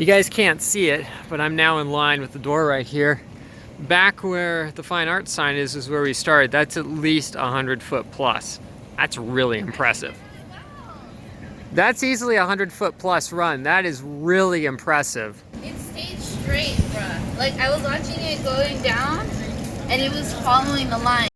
You guys can't see it, but I'm now in line with the door right here. Back where the fine arts sign is where we started. That's at least 100 foot plus. That's really impressive. That's easily a 100 foot plus run. That is really impressive. It stayed straight, bruh. Like, I was watching it going down, and it was following the line.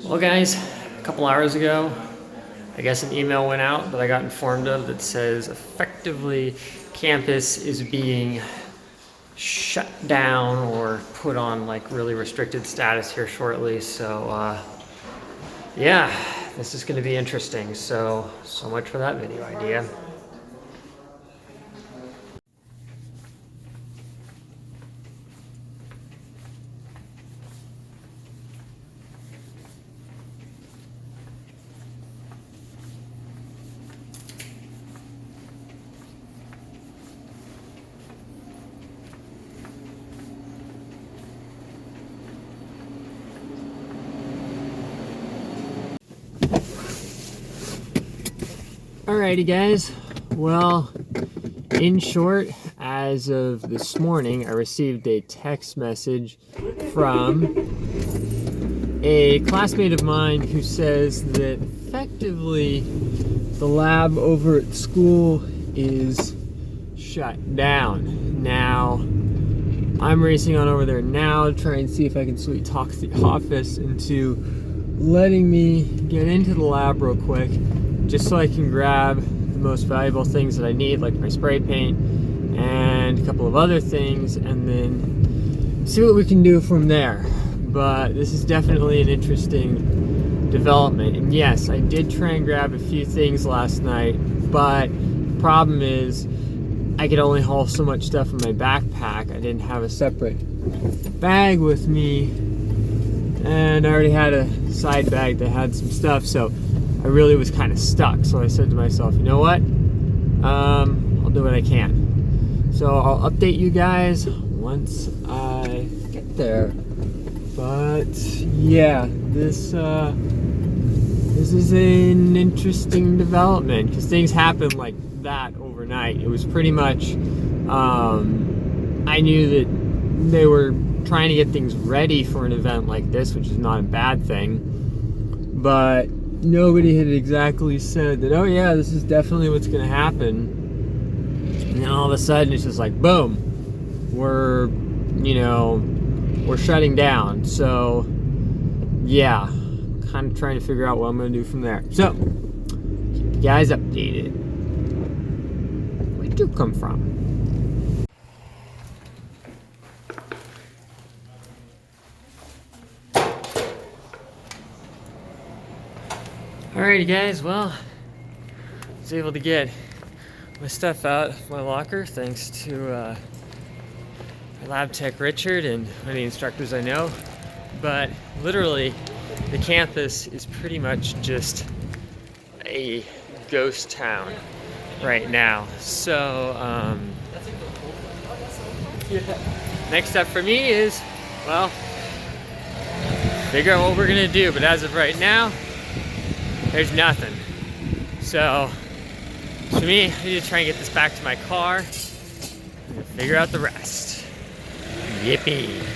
Well guys, a couple hours ago, I guess an email went out that I got informed of that says effectively campus is being shut down or put on like really restricted status here shortly. So yeah, this is going to be interesting. So much for that video idea. Alrighty guys, well, in short, as of this morning, I received a text message from a classmate of mine who says that effectively the lab over at school is shut down. Now, I'm racing on over there now to try and see if I can sweet talk the office into letting me get into the lab real quick, just so I can grab the most valuable things that I need, like my spray paint and a couple of other things, and then see what we can do from there. But this is definitely an interesting development. And yes, I did try and grab a few things last night, but the problem is I could only haul so much stuff in my backpack. I didn't have a separate bag with me, and I already had a side bag that had some stuff, so I really was kind of stuck. So I said to myself, you know what? I'll do what I can. So I'll update you guys once I get there. But yeah, this is an interesting development because things happen like that overnight. It was pretty much, I knew that they were trying to get things ready for an event like this, which is not a bad thing, but nobody had exactly said that, oh yeah, this is definitely what's going to happen. And then all of a sudden it's just like, boom, we're shutting down. So yeah, kind of trying to figure out what I'm going to do from there. So keep you guys updated. Where'd you come from? Alrighty guys, well, I was able to get my stuff out of my locker thanks to my lab tech Richard and one of the instructors I know. but literally the campus is pretty much just a ghost town right now. So next step for me is, well, figure out what we're gonna do, but as of right now, there's nothing. So for me, I need to try and get this back to my car and figure out the rest. Yippee.